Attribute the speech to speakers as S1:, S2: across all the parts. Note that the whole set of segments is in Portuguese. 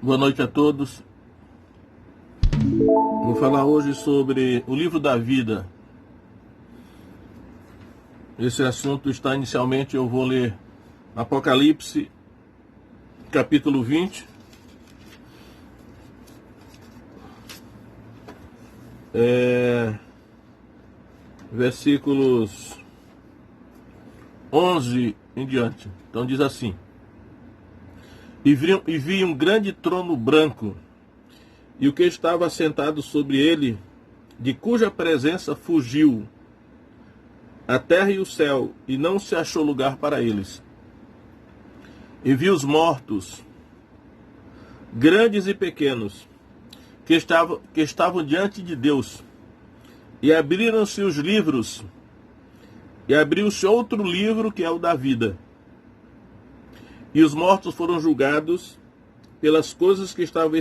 S1: Boa noite a todos. Vou falar hoje sobre o livro da vida. Esse assunto está inicialmente, eu vou ler Apocalipse, capítulo 20. Versículos 11 em diante. Então diz assim: E vi um grande trono branco, e o que estava sentado sobre ele, de cuja presença fugiu a terra e o céu, e não se achou lugar para eles. E vi os mortos, grandes e pequenos, que estavam diante de Deus, e abriram-se os livros, e abriu-se outro livro, que é o da vida. E os mortos foram julgados pelas coisas que estavam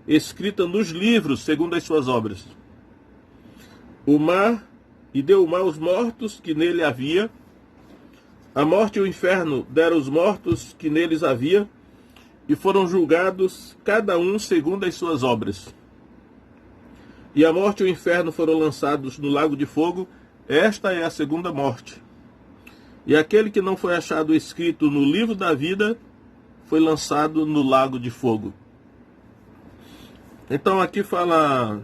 S1: escritas nos livros, segundo as suas obras. Deu o mar aos mortos que nele havia. A morte e o inferno deram os mortos que neles havia, e foram julgados cada um segundo as suas obras. E a morte e o inferno foram lançados no lago de fogo. Esta é a segunda morte. E aquele que não foi achado escrito no livro da vida foi lançado no lago de fogo. Então aqui fala,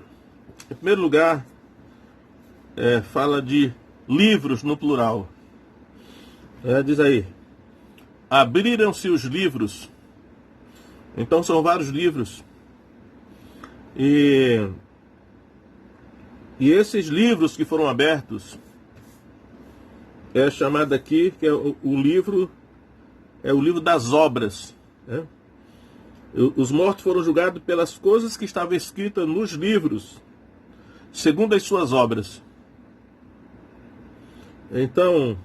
S1: em primeiro lugar, fala de livros no plural. Diz aí: abriram-se os livros. Então são vários livros. E esses livros que foram abertos é chamado aqui, que é o livro das obras. Né? Os mortos foram julgados pelas coisas que estavam escritas nos livros, segundo as suas obras. Então,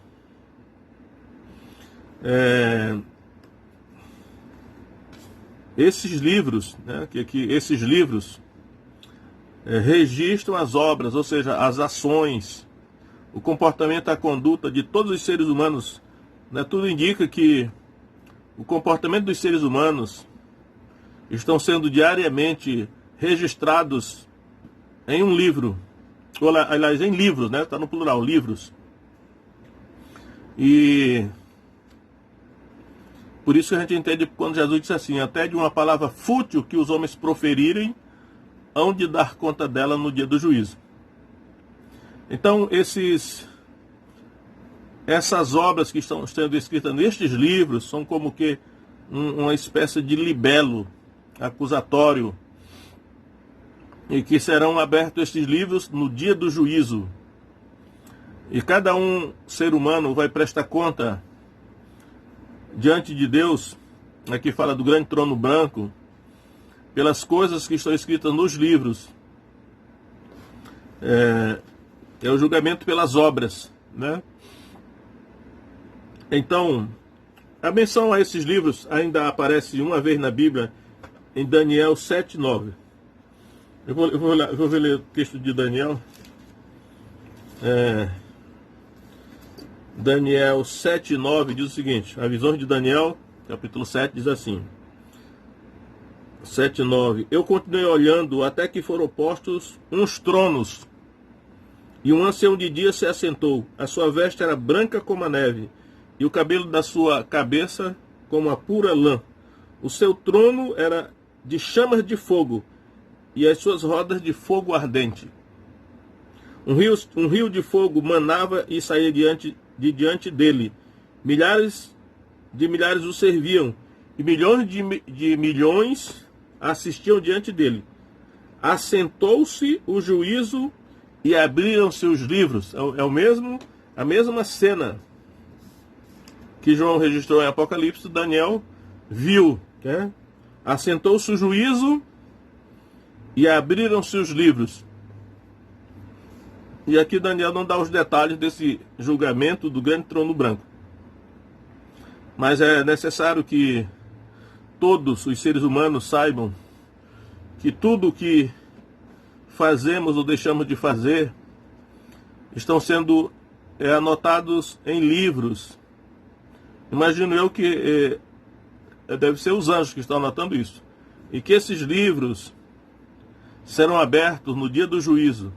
S1: esses livros, né, esses livros registram as obras, ou seja, as ações, o comportamento, a conduta de todos os seres humanos. Né? Tudo indica que o comportamento dos seres humanos estão sendo diariamente registrados em um livro, ou, aliás, em livros, né? Está no plural, livros. E por isso a gente entende quando Jesus disse assim: até de uma palavra fútil que os homens proferirem, hão de dar conta dela no dia do juízo. Então, essas obras que estão sendo escritas nestes livros são como que uma espécie de libelo acusatório, e que serão abertos estes livros no dia do juízo. E cada ser humano vai prestar conta diante de Deus. Aqui fala do grande trono branco, pelas coisas que estão escritas nos livros. É o julgamento pelas obras, né? Então, a menção a esses livros ainda aparece uma vez na Bíblia, em Daniel 7:9. Eu vou ler o texto de Daniel. Daniel 7:9 diz o seguinte: a visão de Daniel, capítulo 7, diz assim: 7:9. Eu continuei olhando até que foram postos uns tronos, e um ancião de dia se assentou. A sua veste era branca como a neve, e o cabelo da sua cabeça como a pura lã. O seu trono era de chamas de fogo, e as suas rodas de fogo ardente. Um rio de fogo manava e saía diante dele. Milhares o serviam, e milhões de milhões assistiam diante dele. Assentou-se o juízo e abriram-se os livros. A mesma cena que João registrou em Apocalipse, Daniel viu. Né? Assentou-se o juízo e abriram-se os livros. E aqui Daniel não dá os detalhes desse julgamento do grande trono branco. Mas é necessário que todos os seres humanos saibam que tudo o que fazemos ou deixamos de fazer estão sendo anotados em livros. Imagino eu que deve ser os anjos que estão anotando isso. e que esses livros serão abertos no dia do juízo.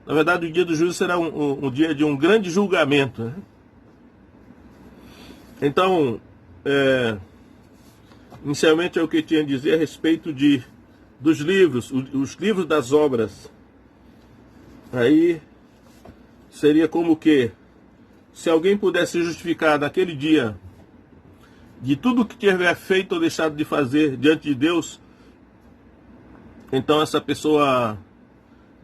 S1: Na verdade, o dia do juízo será um dia de um grande julgamento, né? Então, inicialmente é o que eu tinha a dizer a respeito dos livros, os livros das obras. Aí seria como que, se alguém pudesse justificar naquele dia de tudo que tiver feito ou deixado de fazer diante de Deus, então essa pessoa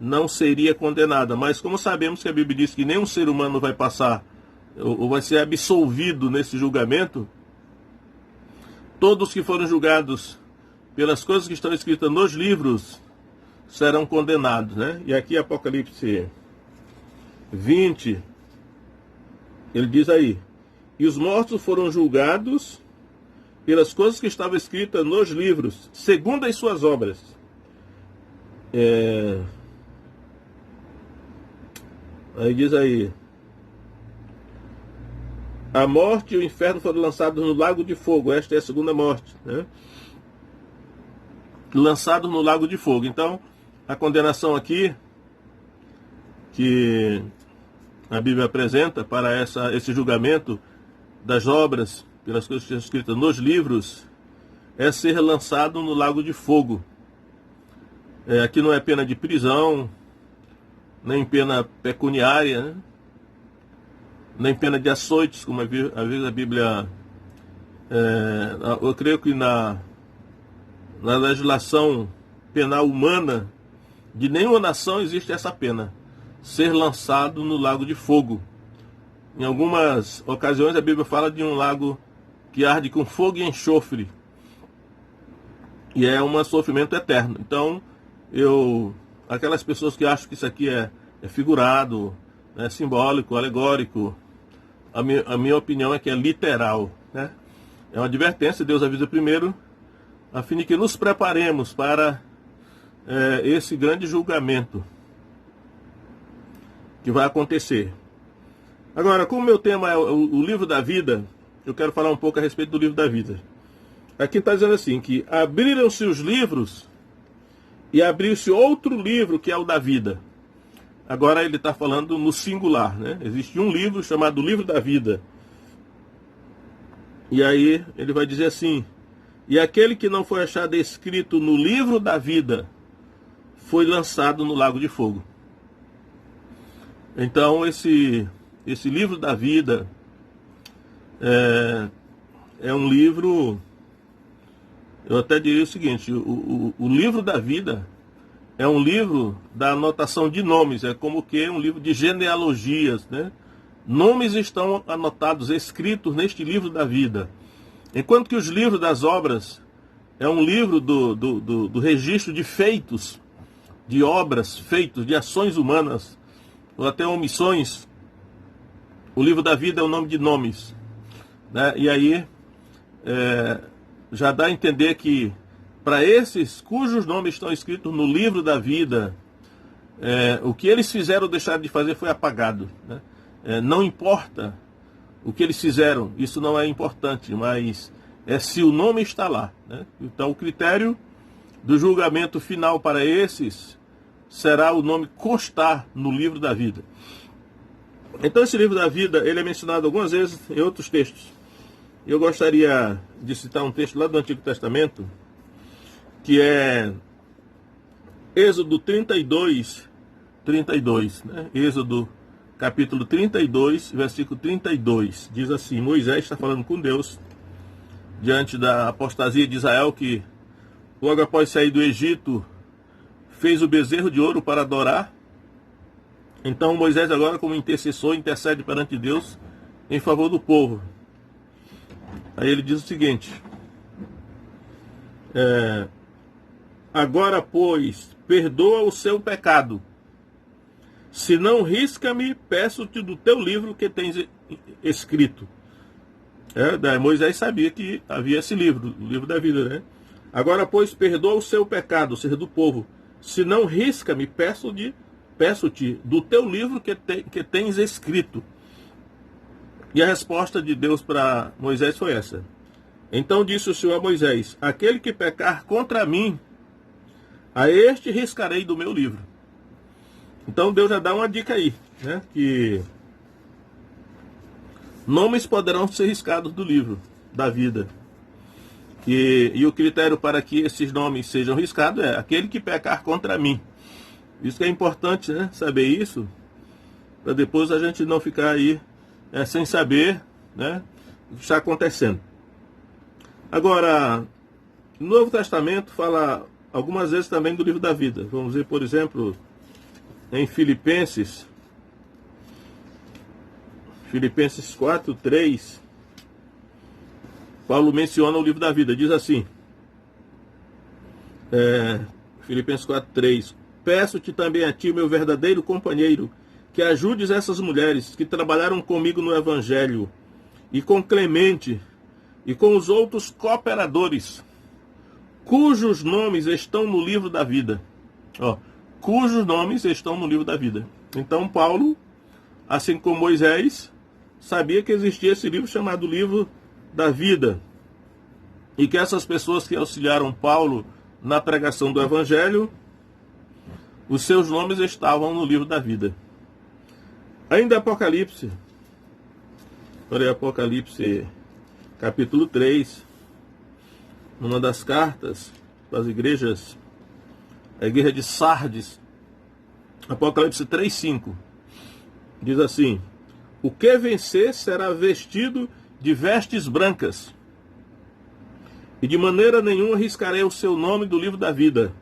S1: não seria condenada. Mas como sabemos que a Bíblia diz que nenhum ser humano vai passar ou vai ser absolvido nesse julgamento, todos que foram julgados pelas coisas que estão escritas nos livros serão condenados, né? E aqui Apocalipse 20, ele diz aí: e os mortos foram julgados pelas coisas que estavam escritas nos livros, segundo as suas obras. Aí diz aí: a morte e o inferno foram lançados no lago de fogo. Esta é a segunda morte, né? Lançados no lago de fogo. Então, a condenação aqui que a Bíblia apresenta para esse julgamento das obras, pelas coisas que estão escritas nos livros, é ser lançado no lago de fogo. Aqui não é pena de prisão, nem pena pecuniária, né? Nem pena de açoites, como às vezes a Bíblia... eu creio que na legislação penal humana de nenhuma nação existe essa pena, ser lançado no lago de fogo. Em algumas ocasiões a Bíblia fala de um lago que arde com fogo e enxofre, e é um sofrimento eterno. Então, aquelas pessoas que acham que isso aqui é figurado, é simbólico, alegórico, a minha opinião é que é literal, né? É uma advertência, Deus avisa primeiro, a fim de que nos preparemos para esse grande julgamento que vai acontecer. Agora, como o meu tema é o livro da vida, eu quero falar um pouco a respeito do livro da vida. Aqui está dizendo assim, que abriram-se os livros e abriu-se outro livro que é o da vida. Agora ele está falando no singular, né? Existe um livro chamado Livro da Vida. E aí ele vai dizer assim: e aquele que não foi achado escrito no livro da vida foi lançado no lago de fogo. Então esse livro da vida é um livro, eu até diria o seguinte: o livro da vida é um livro da anotação de nomes, é como que um livro de genealogias, né? Nomes estão anotados, escritos neste livro da vida. Enquanto que os livros das obras é um livro do registro de feitos, de obras, feitos, de ações humanas, ou até omissões. O livro da vida é o nome de nomes, né? E aí já dá a entender que para esses cujos nomes estão escritos no livro da vida, o que eles fizeram ou deixaram de fazer foi apagado, né? Não importa o que eles fizeram, isso não é importante, mas se o nome está lá, né? Então o critério do julgamento final para esses será o nome constar no livro da vida. Então esse livro da vida, ele é mencionado algumas vezes em outros textos. Eu gostaria de citar um texto lá do Antigo Testamento, que é Êxodo 32, né? Êxodo capítulo 32, versículo 32. Diz assim: Moisés está falando com Deus, diante da apostasia de Israel, que logo após sair do Egito, fez o bezerro de ouro para adorar. Então Moisés agora, como intercessor, intercede perante Deus em favor do povo. Aí ele diz o seguinte: agora, pois, perdoa o seu pecado. Se não, risca-me, peço-te do teu livro que tens escrito. Moisés sabia que havia esse livro, o livro da vida, né? Agora, pois, perdoa o seu pecado, ou seja, do povo. Se não, risca-me, peço-te do teu livro que tens escrito. E a resposta de Deus para Moisés foi essa: Então disse o Senhor a Moisés: aquele que pecar contra mim, a este riscarei do meu livro. Então Deus já dá uma dica aí, né? Que nomes poderão ser riscados do livro da vida. E o critério para que esses nomes sejam riscados é aquele que pecar contra mim. Isso que é importante, né? Saber isso, para depois a gente não ficar aí sem saber, né, o que está acontecendo. Agora, o Novo Testamento fala algumas vezes também do livro da vida. Vamos ver, por exemplo, em Filipenses 4:3, Paulo menciona o livro da vida. Diz assim, Filipenses 4:3: peço-te também a ti, meu verdadeiro companheiro, que ajudes essas mulheres que trabalharam comigo no Evangelho, e com Clemente, e com os outros cooperadores, cujos nomes estão no livro da vida. Cujos nomes estão no livro da vida. Então Paulo, assim como Moisés, sabia que existia esse livro chamado livro da vida, e que essas pessoas que auxiliaram Paulo na pregação do Evangelho, os seus nomes estavam no livro da vida. Ainda Apocalipse, olha, Apocalipse capítulo 3, numa das cartas das igrejas, a igreja de Sardes, Apocalipse 3:5, diz assim: o que vencer será vestido de vestes brancas, e de maneira nenhuma riscarei o seu nome do livro da vida,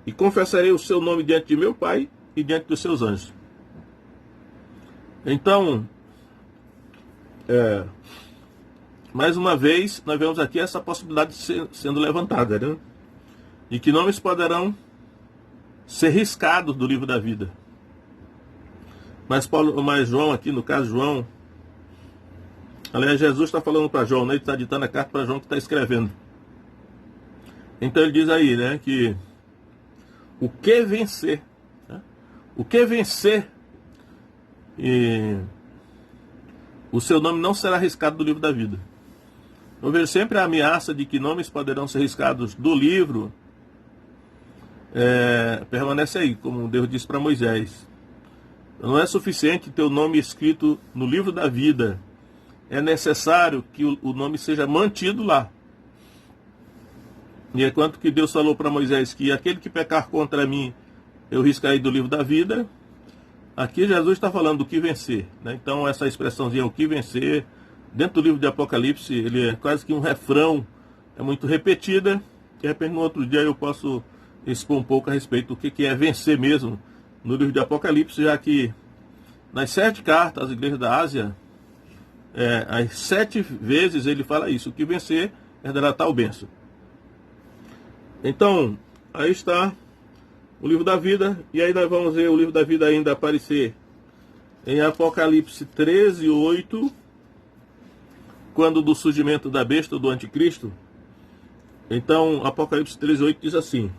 S1: e confessarei o seu nome diante de meu Pai e diante dos seus anjos. Então, mais uma vez, nós vemos aqui essa possibilidade sendo levantada, né? De que nomes poderão ser riscados do livro da vida. Mas João aqui, no caso João, aliás, Jesus está falando para João, né? Ele está ditando a carta para João que está escrevendo. Então ele diz aí, né, que o que vencer, né? O que vencer, e o seu nome não será riscado do livro da vida. Eu vejo sempre a ameaça de que nomes poderão ser riscados do livro, permanece aí, como Deus disse para Moisés. Não é suficiente ter o nome escrito no livro da vida, é necessário que o nome seja mantido lá. E é quanto que Deus falou para Moisés que aquele que pecar contra mim, eu riscarei do livro da vida. Aqui Jesus está falando do que vencer, né? Então essa expressãozinha, o que vencer, dentro do livro de Apocalipse, ele é quase que um refrão, é muito repetida. De repente no outro dia eu posso expor um pouco a respeito do que é vencer mesmo no livro de Apocalipse, já que nas 7 cartas às igrejas da Ásia, as 7 vezes ele fala isso: o que vencer herdará tal bênção. Então, aí está o livro da vida, e aí nós vamos ver o livro da vida ainda aparecer em Apocalipse 13:8, quando do surgimento da besta do anticristo. Então, Apocalipse 13:8 diz assim: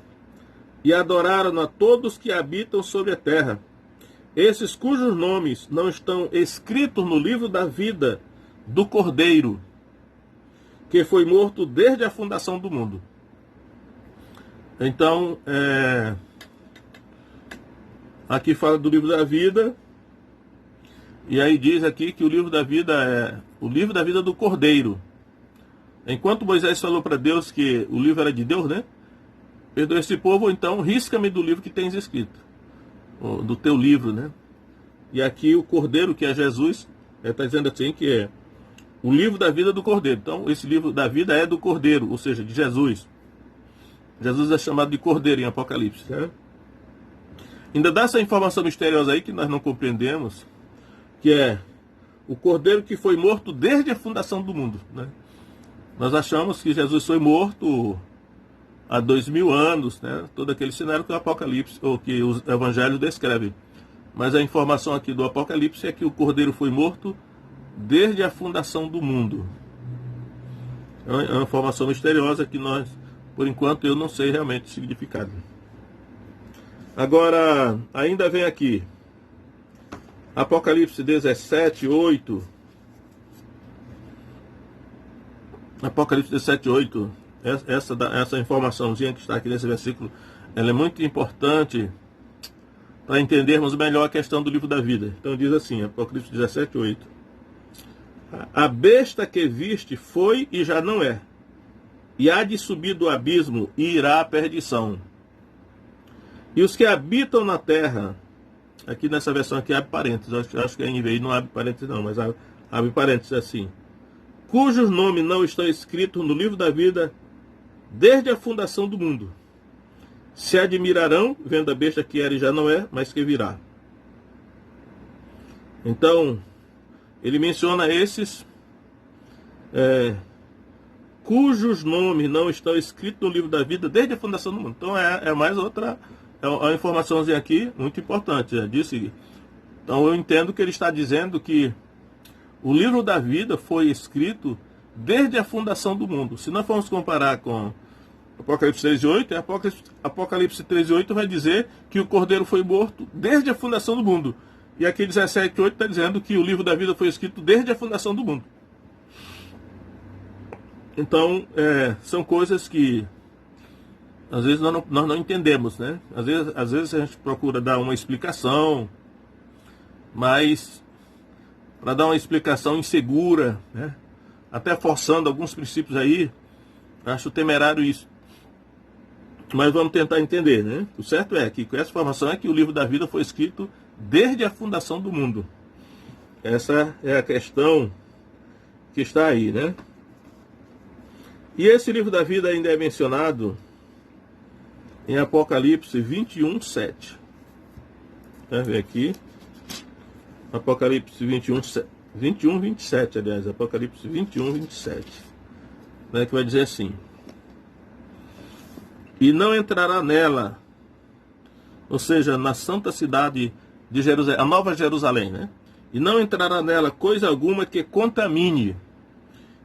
S1: e adoraram a todos que habitam sobre a terra, esses cujos nomes não estão escritos no livro da vida do Cordeiro, que foi morto desde a fundação do mundo. Então, aqui fala do livro da vida, e aí diz aqui que o livro da vida é o livro da vida do Cordeiro. Enquanto Moisés falou para Deus que o livro era de Deus, né? Perdoa esse povo, então risca-me do livro que tens escrito, do teu livro, né? E aqui o Cordeiro, que é Jesus, está dizendo assim que é o livro da vida do Cordeiro. Então esse livro da vida é do Cordeiro, ou seja, de Jesus. Jesus é chamado de Cordeiro em Apocalipse, né? Ainda dá essa informação misteriosa aí que nós não compreendemos, que é o Cordeiro que foi morto desde a fundação do mundo, né? Nós achamos que Jesus foi morto há 2000 anos, né? Todo aquele cenário que o Apocalipse, ou que os evangelhos descrevem. Mas a informação aqui do Apocalipse é que o Cordeiro foi morto desde a fundação do mundo. É uma informação misteriosa que nós, por enquanto, eu não sei realmente o significado. Agora, ainda vem aqui Apocalipse 17:8. Apocalipse 17:8, essa informaçãozinha que está aqui nesse versículo, ela é muito importante para entendermos melhor a questão do livro da vida. Então diz assim, Apocalipse 17:8: a besta que viste foi e já não é, e há de subir do abismo e irá à perdição. E os que habitam na terra, aqui nessa versão aqui abre parênteses, acho que a NVI não abre parênteses não, mas abre parênteses assim: cujos nomes não estão escritos no livro da vida desde a fundação do mundo, se admirarão vendo a besta que era e já não é, mas que virá. Então, ele menciona esses cujos nomes não estão escritos no livro da vida desde a fundação do mundo. Então é mais outra, é uma informaçãozinha aqui muito importante. Disse. Então eu entendo que ele está dizendo que o livro da vida foi escrito desde a fundação do mundo. Se nós formos comparar com Apocalipse 13:8, Apocalipse 13:8 vai dizer que o Cordeiro foi morto desde a fundação do mundo. E aqui 17:8 está dizendo que o livro da vida foi escrito desde a fundação do mundo. Então, são coisas que às vezes nós não entendemos, né? Às vezes a gente procura dar uma explicação, mas para dar uma explicação insegura, né? Até forçando alguns princípios aí, acho temerário isso. Mas vamos tentar entender, né? O certo é que com essa informação é que o livro da vida foi escrito desde a fundação do mundo. Essa é a questão que está aí, né? E esse livro da vida ainda é mencionado em Apocalipse 21:7. Vamos ver aqui. Apocalipse 21:27, aliás. Apocalipse 21:27. Né, que vai dizer assim: e não entrará nela, ou seja, na santa cidade de Jerusalém, a nova Jerusalém, né? E não entrará nela coisa alguma que contamine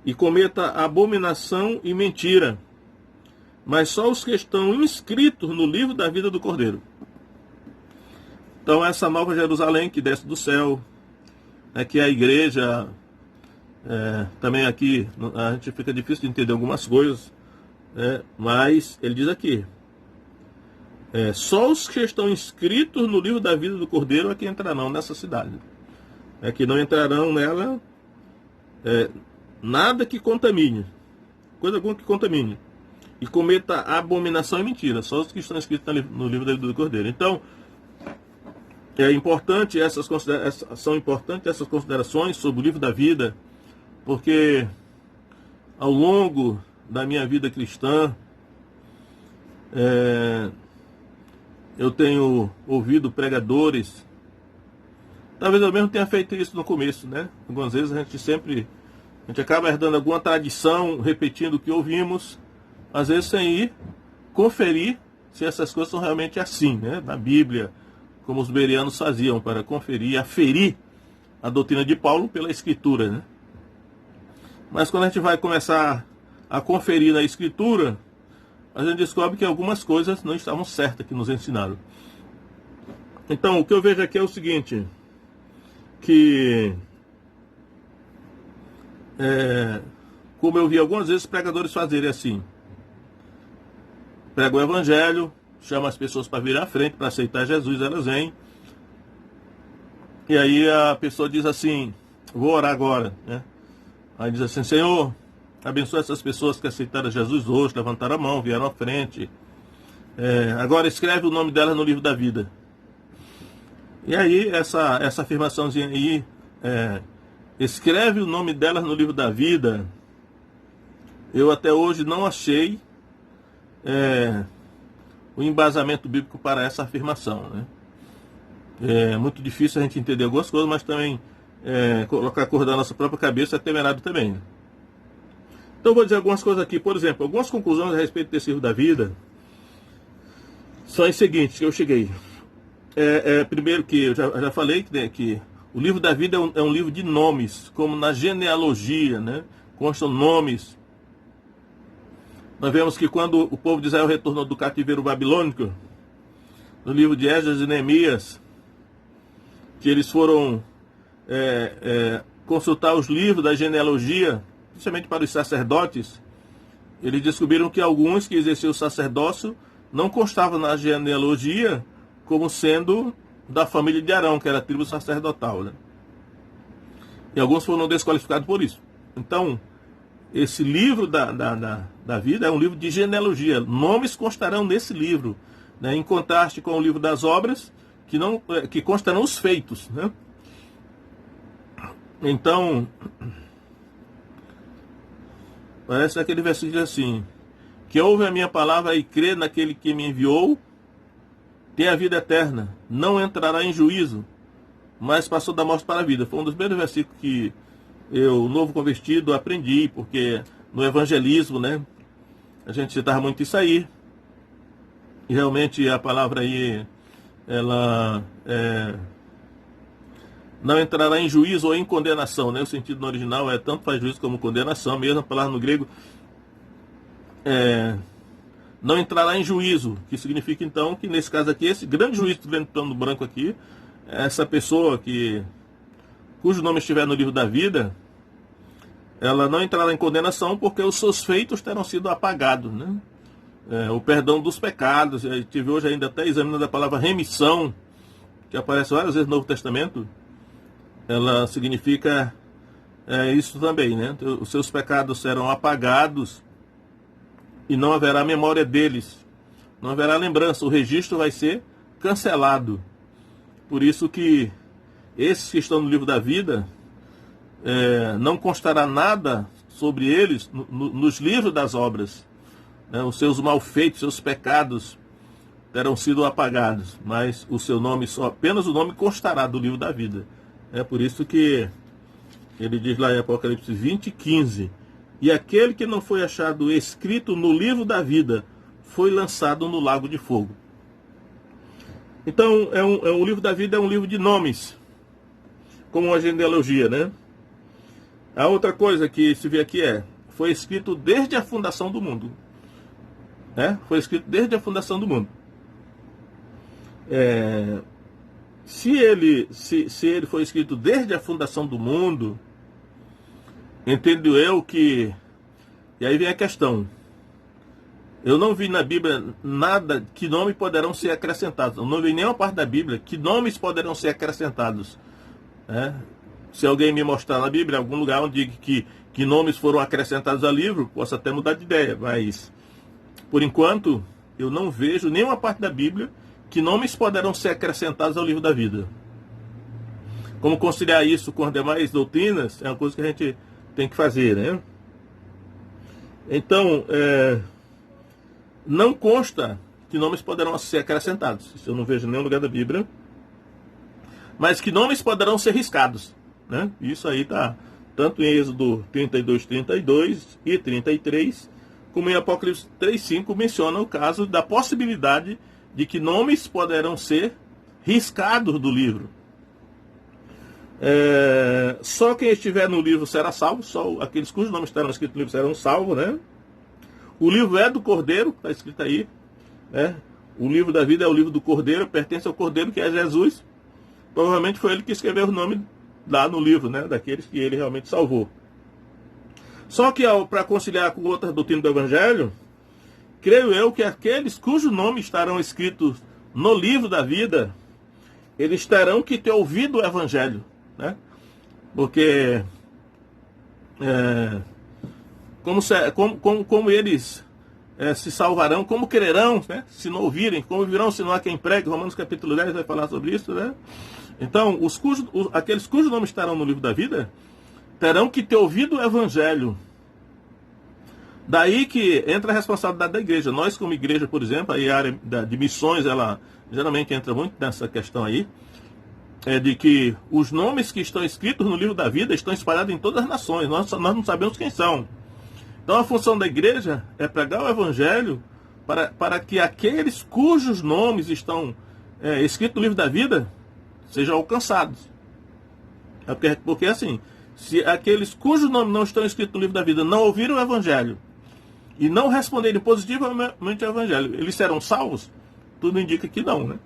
S1: e cometa abominação e mentira, mas só os que estão inscritos no livro da vida do Cordeiro. Então essa nova Jerusalém que desce do céu, que é a igreja, também aqui a gente fica difícil de entender algumas coisas, mas ele diz aqui, só os que estão inscritos no livro da vida do Cordeiro é que entrarão nessa cidade. Que não entrarão nela nada que contamine, coisa alguma que contamine, e cometa abominação e mentira, só os que estão escritos no livro da vida do Cordeiro. Então, são importantes essas considerações sobre o livro da vida, porque ao longo da minha vida cristã, eu tenho ouvido pregadores, talvez eu mesmo tenha feito isso no começo, né? Algumas vezes a gente acaba herdando alguma tradição, repetindo o que ouvimos, às vezes sem ir conferir se essas coisas são realmente assim, né? Na Bíblia, como os bereanos faziam, para conferir, aferir a doutrina de Paulo pela Escritura, né? Mas quando a gente vai começar a conferir na Escritura, a gente descobre que algumas coisas não estavam certas que nos ensinaram. Então, o que eu vejo aqui é o seguinte, que como eu vi algumas vezes pregadores fazerem assim: prega o evangelho, chama as pessoas para vir à frente, para aceitar Jesus, elas vêm, e aí a pessoa diz assim: vou orar agora, né? Aí diz assim: Senhor, abençoa essas pessoas que aceitaram Jesus hoje, levantaram a mão, vieram à frente, agora escreve o nome delas no livro da vida. E aí essa afirmaçãozinha aí, escreve o nome delas no livro da vida, eu até hoje não achei o embasamento bíblico para essa afirmação, né? É muito difícil a gente entender algumas coisas, mas também colocar a cor da nossa própria cabeça é temerário também, né? Então eu vou dizer algumas coisas aqui. Por exemplo, algumas conclusões a respeito desse livro da vida são as seguintes que eu cheguei. Primeiro, que eu já falei que o livro da vida é um livro de nomes, como na genealogia, né? Constam nomes. Nós vemos que quando o povo de Israel retornou do cativeiro babilônico, no livro de Esdras e Neemias, que eles foram consultar os livros da genealogia, principalmente para os sacerdotes, eles descobriram que alguns que exerciam o sacerdócio não constavam na genealogia como sendo da família de Arão, que era a tribo sacerdotal, né? E alguns foram desqualificados por isso. Então, esse livro da vida é um livro de genealogia. Nomes constarão nesse livro, né? Em contraste com o livro das obras, que constarão os feitos, né? Então, parece aquele versículo assim: que ouve a minha palavra e crê naquele que me enviou, tem a vida eterna, não entrará em juízo, mas passou da morte para a vida. Foi um dos primeiros versículos que eu, novo convertido, aprendi, porque no evangelismo, né, a gente citava muito isso aí. E realmente a palavra aí, ela não entrará em juízo ou em condenação, né? O sentido no original é tanto faz juízo como condenação, mesmo a palavra no grego não entrará em juízo, que significa então que nesse caso aqui, esse grande juiz que vem no plano branco aqui, essa pessoa cujo nome estiver no livro da vida, ela não entrará em condenação porque os seus feitos terão sido apagados, né? O perdão dos pecados. Eu tive hoje ainda até examinando a palavra remissão, que aparece várias vezes no Novo Testamento. Ela significa isso também, né? Os seus pecados serão apagados e não haverá memória deles, não haverá lembrança, o registro vai ser cancelado. Por isso que esses que estão no livro da vida, não constará nada sobre eles nos livros das obras, né? Os seus malfeitos, seus pecados terão sido apagados, mas o seu nome, só apenas o nome constará do livro da vida. É por isso que ele diz lá em Apocalipse 20:15: e aquele que não foi achado escrito no livro da vida foi lançado no lago de fogo. Então, o livro da vida é um livro de nomes, como uma genealogia, né? A outra coisa que se vê aqui foi escrito desde a fundação do mundo. Foi escrito desde a fundação do mundo. Se ele foi escrito desde a fundação do mundo, entendo eu que... E aí vem a questão. Eu não vi na Bíblia nada que nomes poderão ser acrescentados. Eu não vi nenhuma parte da Bíblia que nomes poderão ser acrescentados. Se alguém me mostrar na Bíblia, em algum lugar onde diga que nomes foram acrescentados ao livro, posso até mudar de ideia. Mas, por enquanto, eu não vejo nenhuma parte da Bíblia que nomes poderão ser acrescentados ao livro da vida. Como conciliar isso com as demais doutrinas é uma coisa que a gente tem que fazer, né? Então, não consta que nomes poderão ser acrescentados. Isso eu não vejo em nenhum lugar da Bíblia. Mas que nomes poderão ser riscados, né? Isso aí está tanto em Êxodo 32 e 33, como em Apocalipse 3:5 menciona o caso da possibilidade de que nomes poderão ser riscados do livro. Só quem estiver no livro será salvo, só aqueles cujos nomes estarão escritos no livro serão salvos, né? O livro é do Cordeiro, está escrito aí, né? O livro da vida é o livro do Cordeiro, pertence ao Cordeiro, que é Jesus. Provavelmente foi ele que escreveu o nome lá no livro, né? Daqueles que ele realmente salvou. Só que para conciliar com outras doutrinas do Evangelho, creio eu que aqueles cujos nomes estarão escritos no livro da vida, eles terão que ter ouvido o Evangelho, né? Porque como eles se salvarão, como crerão, né? Se não ouvirem, como virão se não há quem pregue. Romanos capítulo 10 vai falar sobre isso, né? Então, aqueles cujos nomes estarão no livro da vida terão que ter ouvido o Evangelho. Daí que entra a responsabilidade da igreja. Nós, como igreja, por exemplo, aí a área de missões, ela geralmente entra muito nessa questão aí, de que os nomes que estão escritos no livro da vida estão espalhados em todas as nações. Nós não sabemos quem são. Então a função da igreja é pregar o Evangelho para que aqueles cujos nomes estão escritos no livro da vida sejam alcançados. Porque assim, se aqueles cujos nomes não estão escritos no livro da vida não ouviram o Evangelho e não responderem positivamente ao Evangelho, eles serão salvos? Tudo indica que não, né?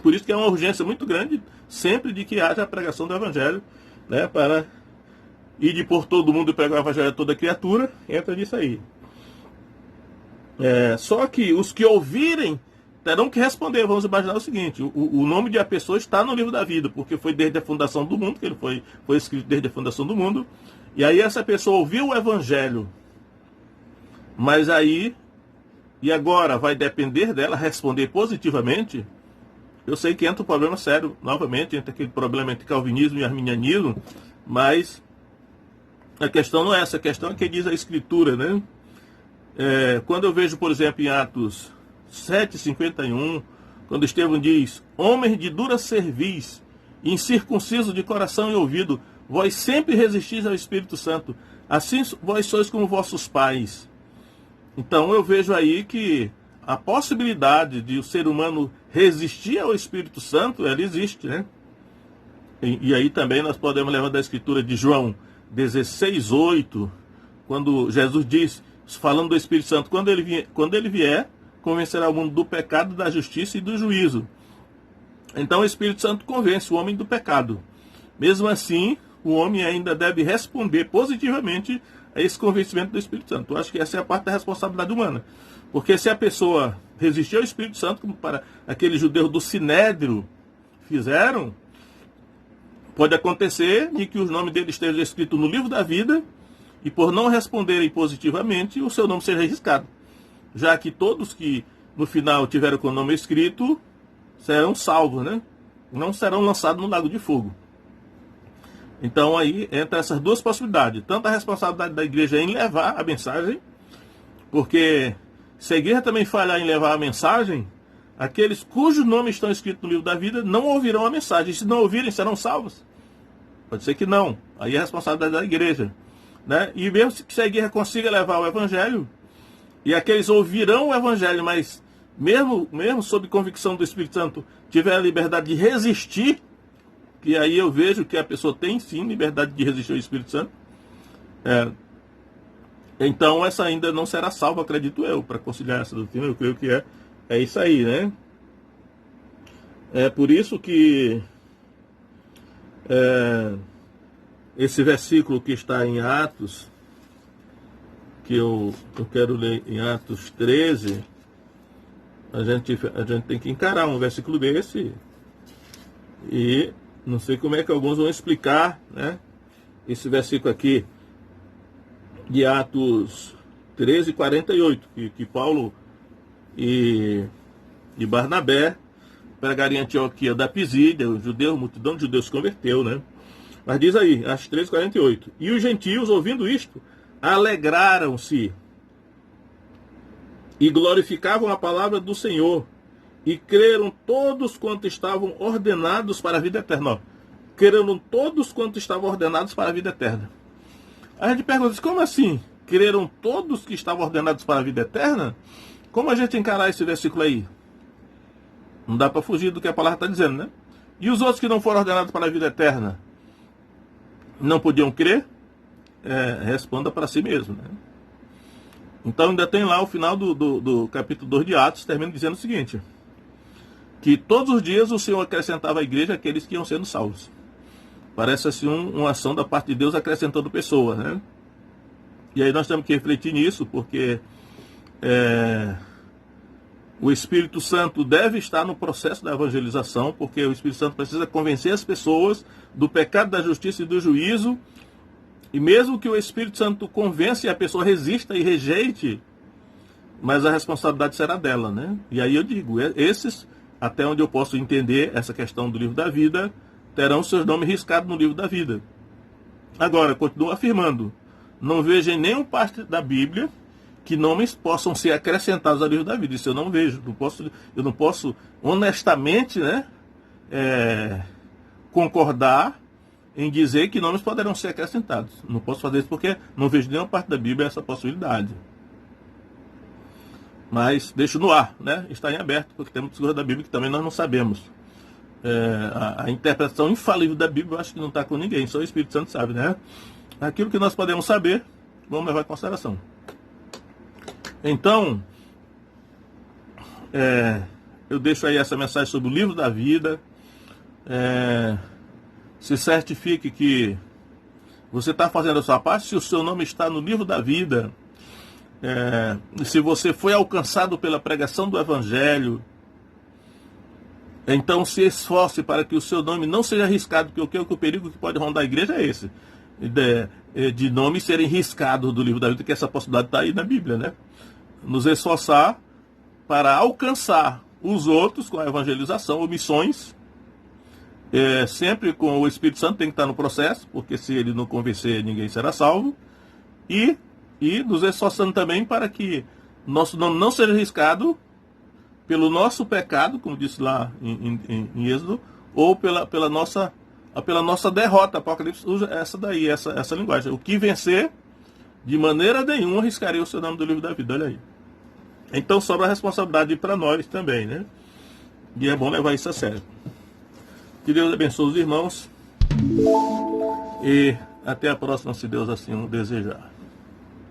S1: Por isso que é uma urgência muito grande sempre de que haja a pregação do Evangelho, né, para e de por todo mundo pregar o evangelho a toda criatura, entra nisso aí. Só que os que ouvirem terão que responder. Vamos imaginar o seguinte: o nome de a pessoa está no livro da vida, porque foi desde a fundação do mundo, que ele foi escrito desde a fundação do mundo. E aí essa pessoa ouviu o evangelho, mas aí, e agora vai depender dela responder positivamente. Eu sei que entra um problema sério, novamente, entra aquele problema entre calvinismo e arminianismo, mas a questão não é essa, a questão é que diz a Escritura, né? Quando eu vejo, por exemplo, em Atos 7,51, quando Estevão diz: homens de dura cerviz, incircuncisos de coração e ouvido, vós sempre resistis ao Espírito Santo, assim vós sois como vossos pais. Então eu vejo aí que a possibilidade de o ser humano resistir ao Espírito Santo, ela existe, né? E aí também nós podemos levar da Escritura de João 16,8, quando Jesus diz, falando do Espírito Santo: quando ele vier, convencerá o mundo do pecado, da justiça e do juízo. Então o Espírito Santo convence o homem do pecado. Mesmo assim, o homem ainda deve responder positivamente a esse convencimento do Espírito Santo. Eu acho que essa é a parte da responsabilidade humana. Porque se a pessoa resistir ao Espírito Santo, como para aqueles judeus do Sinédrio fizeram, pode acontecer de que o nome dele esteja escrito no livro da vida, e por não responderem positivamente, o seu nome seja riscado. Já que todos que no final tiveram com o nome escrito serão salvos, né? Não serão lançados no lago de fogo. Então aí entra essas duas possibilidades. Tanto a responsabilidade da igreja em levar a mensagem, porque se a igreja também falhar em levar a mensagem, aqueles cujos nomes estão escritos no livro da vida não ouvirão a mensagem. E se não ouvirem, serão salvos? Pode ser que não. Aí é a responsabilidade da igreja, né? E mesmo se a igreja consiga levar o evangelho, e aqueles ouvirão o evangelho, mas mesmo sob convicção do Espírito Santo, tiver a liberdade de resistir, que aí eu vejo que a pessoa tem sim liberdade de resistir ao Espírito Santo, então essa ainda não será salva, acredito eu, para conciliar essa doutrina. Eu creio que é isso aí, né? É por isso que esse versículo que está em Atos, que eu quero ler em Atos 13, a gente tem que encarar um versículo desse, e não sei como é que alguns vão explicar, né, esse versículo aqui de Atos 13, 48, que Paulo e Barnabé pregaram em Antioquia da Pisídia, multidão de judeus se converteu, né? Mas diz aí, Atos 13, 48, e os gentios, ouvindo isto, alegraram-se e glorificavam a palavra do Senhor, e creram todos quanto estavam ordenados para a vida eterna. Creram todos quanto estavam ordenados para a vida eterna. A gente pergunta: como assim? Creram todos que estavam ordenados para a vida eterna? Como a gente encarar esse versículo aí? Não dá para fugir do que a palavra está dizendo, né? E os outros que não foram ordenados para a vida eterna, não podiam crer? Responda para si mesmo, né? Então ainda tem lá o final do capítulo 2 de Atos, termina dizendo o seguinte: que todos os dias o Senhor acrescentava à igreja aqueles que iam sendo salvos. Parece assim uma ação da parte de Deus acrescentando pessoas, né? E aí nós temos que refletir nisso, porque o Espírito Santo deve estar no processo da evangelização, porque o Espírito Santo precisa convencer as pessoas do pecado, da justiça e do juízo. E mesmo que o Espírito Santo convença e a pessoa resista e rejeite, mas a responsabilidade será dela, né? E aí eu digo, esses, até onde eu posso entender essa questão do livro da vida, terão seus nomes riscados no livro da vida. Agora, continuo afirmando, não vejo em nenhum parte da Bíblia que nomes possam ser acrescentados ao livro da vida. Isso eu não vejo. Eu não posso honestamente, né, concordar em dizer que nomes poderão ser acrescentados. Não posso fazer isso porque não vejo nenhuma parte da Bíblia essa possibilidade. Mas deixo no ar, né? Está em aberto, porque tem muitas coisas da Bíblia que também nós não sabemos. A interpretação infalível da Bíblia eu acho que não está com ninguém, só o Espírito Santo sabe, né? Aquilo que nós podemos saber, vamos levar em consideração. Então, eu deixo aí essa mensagem sobre o livro da vida. Se certifique que Você está fazendo a sua parte se o seu nome está no livro da vida. Se você foi alcançado pela pregação do Evangelho, então se esforce para que o seu nome não seja riscado, porque o perigo que pode rondar a igreja é esse, de nomes serem riscados do livro da vida, que essa possibilidade está aí na Bíblia, né? Nos esforçar para alcançar os outros com a evangelização ou missões, sempre com o Espírito Santo, tem que estar no processo, porque se ele não convencer, ninguém será salvo, e nos esforçando também para que nosso nome não seja riscado pelo nosso pecado, como disse lá em Êxodo, ou pela nossa derrota. Apocalipse usa essa linguagem. O que vencer, de maneira nenhuma riscaria o seu nome do livro da vida. Olha aí. Então sobra a responsabilidade para nós também, né? E é bom levar isso a sério. Que Deus abençoe os irmãos. E até a próxima, se Deus assim o desejar.